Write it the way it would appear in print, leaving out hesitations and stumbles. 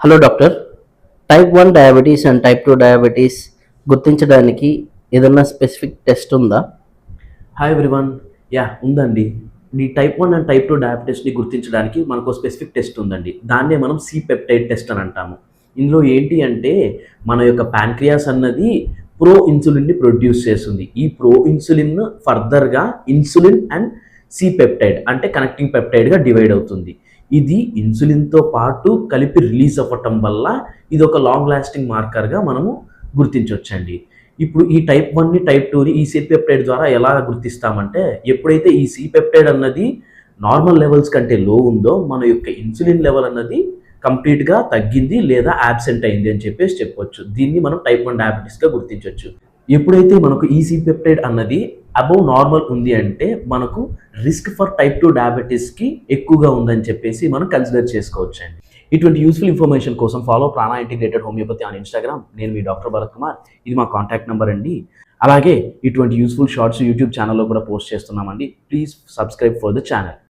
Hello doctor. Type 1 diabetes and type 2 diabetes గుర్తించడానికి ఏదన్నా specific test ఉందా? Hi everyone. ఉందండి. ఈ టైప్ 1 అండ్ టైప్ 2 డయాబెటీస్‌ని గుర్తించడానికి మనకో స్పెసిఫిక్ టెస్ట్ ఉందండి. దాన్నే మనం సి పెప్టైడ్ టెస్ట్ అని అంటాము. ఇందులో ఏంటి అంటే మన యొక్క ప్యాంక్రియాస్ అన్నది ప్రో ఇన్సులిన్‌ని ప్రొడ్యూస్ చేస్తుంది. ఈ ప్రో ఇన్సులిన్ ఫర్దర్‌గా ఇన్సులిన్ అండ్ సి పెప్టైడ్ అంటే కనెక్టింగ్ పెప్టైడ్‌గా డివైడ్ అవుతుంది. ఇది ఇన్సులిన్‌తో పాటు కలిపి రిలీజ్ అవ్వటం వల్ల ఇదొక లాంగ్ లాస్టింగ్ మార్కర్‌గా మనము గుర్తించొచ్చండి. ఇప్పుడు ఈ టైప్ 1ని, టైప్ 2ని ఈ సి పెప్టైడ్ ద్వారా ఎలా గుర్తిస్తామంటే, ఎప్పుడైతే ఈ సి పెప్టైడ్ అన్నది నార్మల్ లెవెల్స్ కంటే లో ఉందో, మన యొక్క ఇన్సులిన్ లెవెల్ అన్నది కంప్లీట్‌గా తగ్గింది లేదా యాబ్సెంట్ అయింది అని చెప్పేసి చెప్పొచ్చు. దీన్ని మనం టైప్ 1 డయాబెటిస్‌గా గుర్తించొచ్చు. ఎప్పుడైతే మనకు ఈ సి పెప్టైడ్ అన్నది అబోవ్ నార్మల్ ఉంది అంటే, మనకు రిస్క్ ఫర్ టైప్ 2 డయాబెటిస్‌కి ఎక్కువగా ఉందని చెప్పేసి మనం కన్సిడర్ చేసుకోవచ్చండి. ఇటువంటి యూస్ఫుల్ ఇన్ఫర్మేషన్ కోసం ఫాలో ప్రాణ ఇంటిగ్రేటెడ్ హోమియోపతి ఆన్ ఇన్‌స్టాగ్రామ్. నేను మీ డాక్టర్ భరత్ కుమార్. ఇది మా కాంటాక్ట్ నంబర్ అండి. అలాగే ఇటువంటి యూస్ఫుల్ షార్ట్స్ యూట్యూబ్ ఛానల్‌లో కూడా పోస్ట్ చేస్తున్నామండి. Please subscribe for the channel.